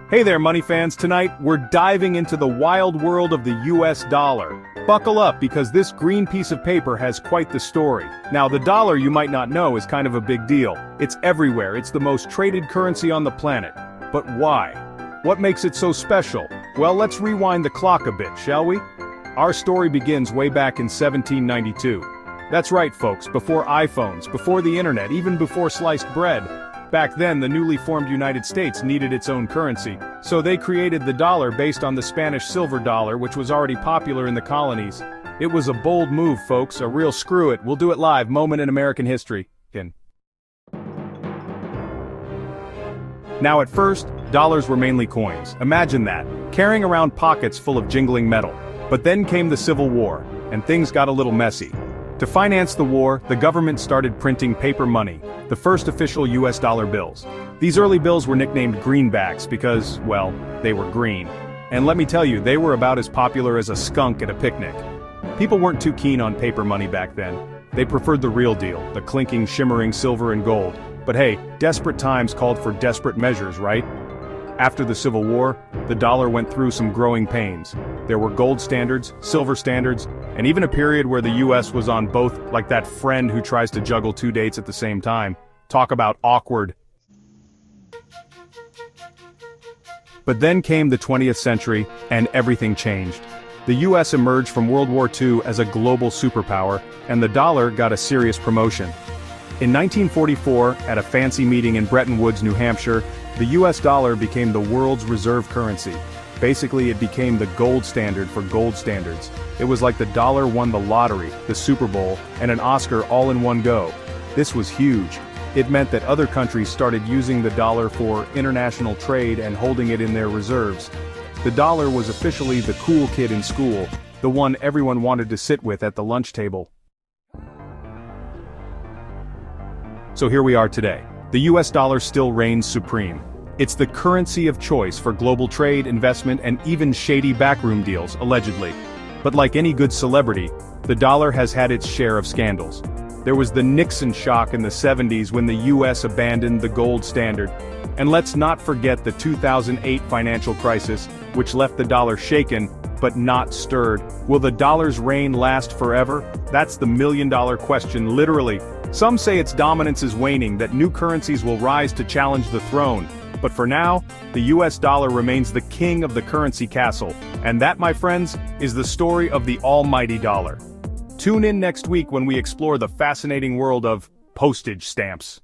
Hey there, money fans. Tonight, we're diving into the wild world of the US dollar. Buckle up because this green piece of paper has quite the story. Now, the dollar, you might not know, is kind of a big deal. It's everywhere. It's the most traded currency on the planet. But why? What makes it so special? Well, let's rewind the clock a bit, shall we? Our story begins way back in 1792. That's right, folks, before iPhones, before the internet, even before sliced bread. Back then, the newly formed United States needed its own currency, so they created the dollar based on the Spanish silver dollar, which was already popular in the colonies. It was a bold move, folks, a real screw it, we'll do it live, moment in American history. Now at first, dollars were mainly coins. Imagine that, carrying around pockets full of jingling metal. But then came the Civil War, and things got a little messy. To finance the war, the government started printing paper money, the first official US dollar bills. These early bills were nicknamed greenbacks because, well, they were green. And let me tell you, they were about as popular as a skunk at a picnic. People weren't too keen on paper money back then. They preferred the real deal, the clinking, shimmering silver and gold. But hey, desperate times called for desperate measures, right? After the Civil War, the dollar went through some growing pains. There were gold standards, silver standards, and even a period where the US was on both, like that friend who tries to juggle two dates at the same time. Talk about awkward. But then came the 20th century, and everything changed. The US emerged from World War II as a global superpower, and the dollar got a serious promotion. In 1944, at a fancy meeting in Bretton Woods, New Hampshire, the US dollar became the world's reserve currency. Basically, it became the gold standard for gold standards. It was like the dollar won the lottery, the Super Bowl, and an Oscar all in one go. This was huge. It meant that other countries started using the dollar for international trade and holding it in their reserves. The dollar was officially the cool kid in school, the one everyone wanted to sit with at the lunch table. So here we are today. The US dollar still reigns supreme. It's the currency of choice for global trade, investment, and even shady backroom deals, allegedly. But like any good celebrity, the dollar has had its share of scandals. There was the Nixon shock in the 70s when the US abandoned the gold standard. And let's not forget the 2008 financial crisis, which left the dollar shaken, but not stirred. Will the dollar's reign last forever? That's the million-dollar question, literally. Some say its dominance is waning, that new currencies will rise to challenge the throne. But for now, the US dollar remains the king of the currency castle. And that, my friends, is the story of the almighty dollar. Tune in next week when we explore the fascinating world of postage stamps.